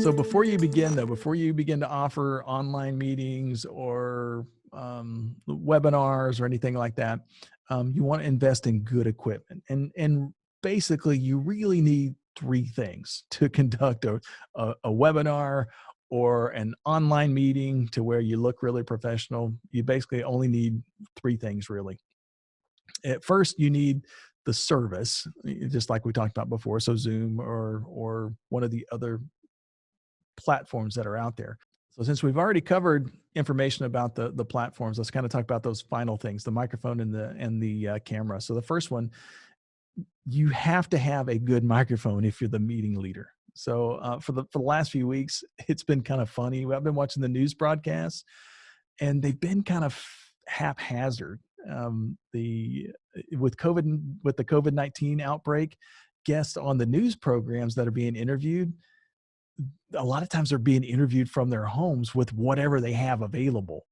So before you begin, though, before you begin to offer online meetings or webinars or anything like that, you want to invest in good equipment. And basically, you really need three things to conduct a webinar or an online meeting to where you look really professional. You basically only need three things, really. At first, you need the service, just like we talked about before. So Zoom or one of the other platforms that are out there. So since we've already covered information about the platforms, let's kind of talk about those final things: the microphone and the camera. So the first one, you have to have a good microphone if you're the meeting leader. So for the last few weeks, it's been kind of funny. I've been watching the news broadcasts, and they've been kind of haphazard. The with the COVID-19 outbreak, guests on the news programs that are being interviewed, a lot of times they're being interviewed from their homes with whatever they have available.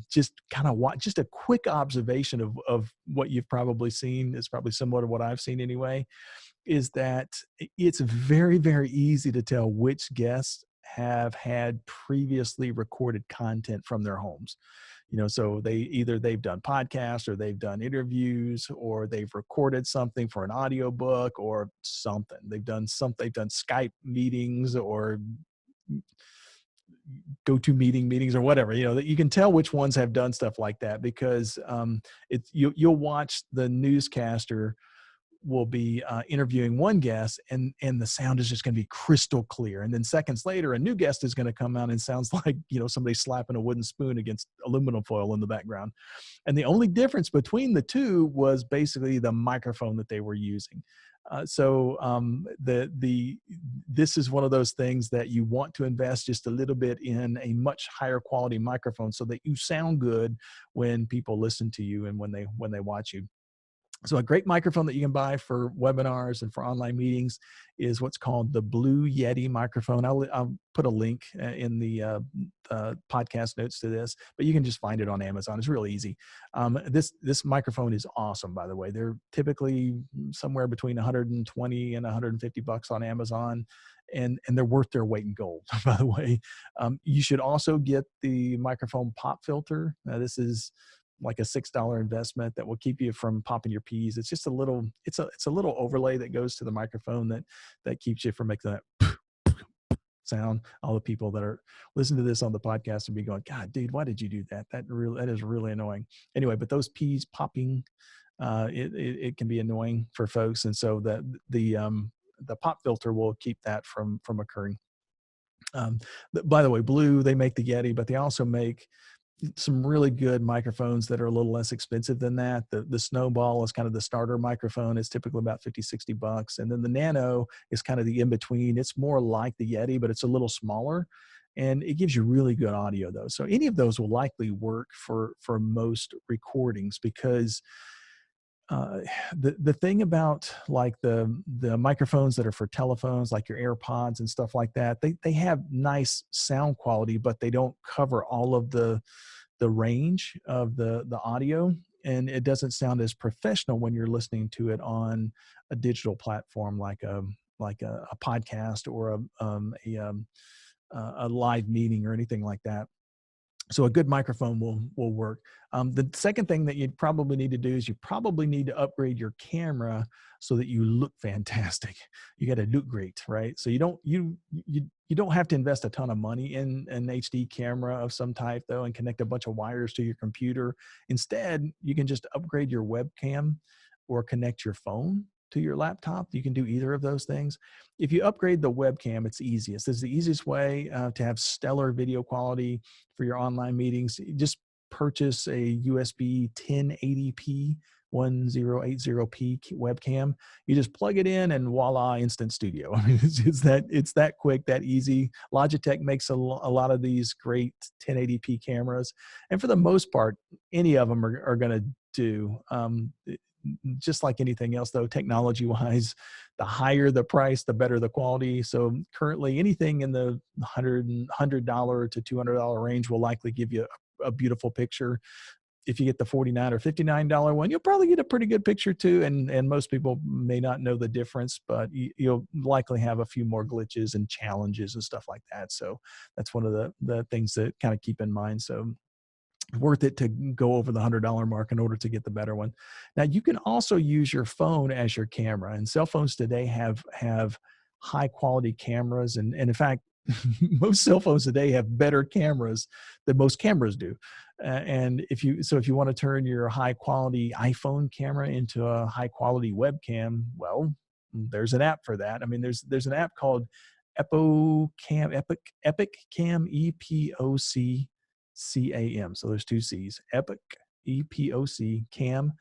Just kind of just a quick observation of what you've probably seen is probably similar to what I've seen anyway, is that it's very, very easy to tell which guests have had previously recorded content from their homes. So they've done podcasts or they've done interviews or they've recorded something for an audio book or something. They've done Skype meetings or meetings or whatever. That you can tell which ones have done stuff like that because you'll watch the newscaster will be interviewing one guest and the sound is just going to be crystal clear. And then seconds later, a new guest is going to come out and sounds like, somebody slapping a wooden spoon against aluminum foil in the background. And the only difference between the two was basically the microphone that they were using. This is one of those things that you want to invest just a little bit in a much higher quality microphone so that you sound good when people listen to you and when they watch you. So a great microphone that you can buy for webinars and for online meetings is what's called the Blue Yeti microphone. I'll put a link in the podcast notes to this, but you can just find it on Amazon. It's really easy. This microphone is awesome, by the way. They're typically somewhere between 120 and 150 bucks on Amazon. And they're worth their weight in gold, by the way. You should also get the microphone pop filter. This is like a $6 investment that will keep you from popping your peas. It's just it's a little overlay that goes to the microphone that keeps you from making that sound. All the people that are listening to this on the podcast will be going, God, dude, why did you do that? That is really annoying. Anyway, but those peas popping, it can be annoying for folks. And so the pop filter will keep that from occurring. By the way, Blue, they make the Yeti, but they also make some really good microphones that are a little less expensive than that. The Snowball is kind of the starter microphone. It's typically about 50, 60 bucks. And then the Nano is kind of the in-between. It's more like the Yeti, but it's a little smaller. And it gives you really good audio, though. So any of those will likely work for most recordings because the thing about like the microphones that are for telephones, like your AirPods and stuff like that, they have nice sound quality, but they don't cover all of the range of the audio, and it doesn't sound as professional when you're listening to it on a digital platform like a podcast or a live meeting or anything like that. So a good microphone will work. The second thing that you probably need to do is you probably need to upgrade your camera so that you look fantastic. You got to look great, right? So you don't have to invest a ton of money in an HD camera of some type though, and connect a bunch of wires to your computer. Instead, you can just upgrade your webcam or connect your phone to your laptop. You can do either of those things. If you upgrade the webcam, it's easiest. It's the easiest way to have stellar video quality for your online meetings. You just purchase a USB 1080p 1080p webcam. You just plug it in and voila, instant studio. I mean, it's that quick, that easy. Logitech makes a lot of these great 1080p cameras, and for the most part, any of them are going to do. Just like anything else, though, technology-wise, the higher the price, the better the quality. So currently, anything in the $100 to $200 range will likely give you a beautiful picture. if you get the $49 or $59 one, you'll probably get a pretty good picture too. And most people may not know the difference, but you'll likely have a few more glitches and challenges and stuff like that. So that's one of the things that kind of keep in mind. So worth it to go over the $100 mark in order to get the better one. Now you can also use your phone as your camera, and cell phones today have high quality cameras, and in fact, most cell phones today have better cameras than most cameras do. And if you want to turn your high quality iPhone camera into a high quality webcam, well, there's an app for that. I mean, there's an app called Epic Cam, EPOC CAM. So there's two C's. Epic, EPOC Cam.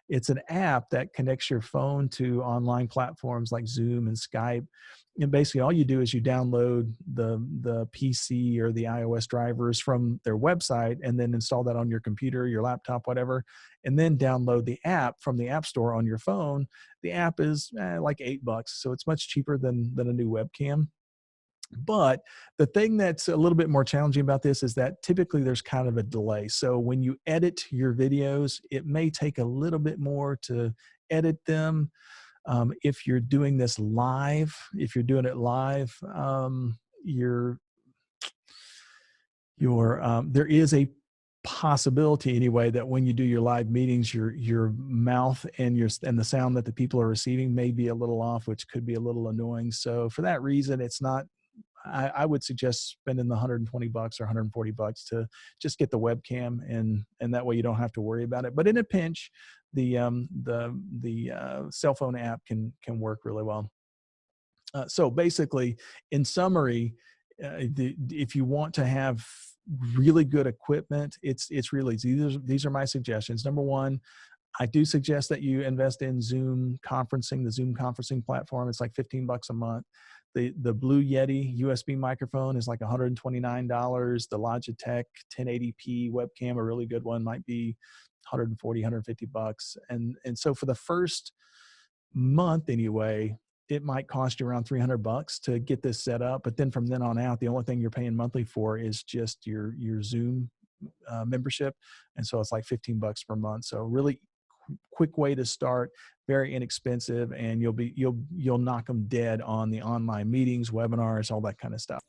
It's an app that connects your phone to online platforms like Zoom and Skype. And basically all you do is you download the PC or the iOS drivers from their website and then install that on your computer, your laptop, whatever, and then download the app from the App Store on your phone. The app is like $8, so it's much cheaper than a new webcam. But the thing that's a little bit more challenging about this is that typically there's kind of a delay. So when you edit your videos, it may take a little bit more to edit them. If you're doing this live, if you're doing it live, there is a possibility anyway that when you do your live meetings, your mouth and the sound that the people are receiving may be a little off, which could be a little annoying. So for that reason, it's not. I would suggest spending the $120 or $140 to just get the webcam, and that way you don't have to worry about it. But in a pinch, the cell phone app can work really well. So basically, in summary, if you want to have really good equipment, it's really easy. These are my suggestions. Number one, I do suggest that you invest in Zoom conferencing, the Zoom conferencing platform. It's like $15 a month. The Blue Yeti USB microphone is like $129. The Logitech 1080p webcam, a really good one, might be $140, $150. And so for the first month anyway, it might cost you around $300 to get this set up. But then from then on out, the only thing you're paying monthly for is just your Zoom membership. And so it's like $15 per month. So really quick way to start, very inexpensive, and you'll knock them dead on the online meetings, webinars, all that kind of stuff.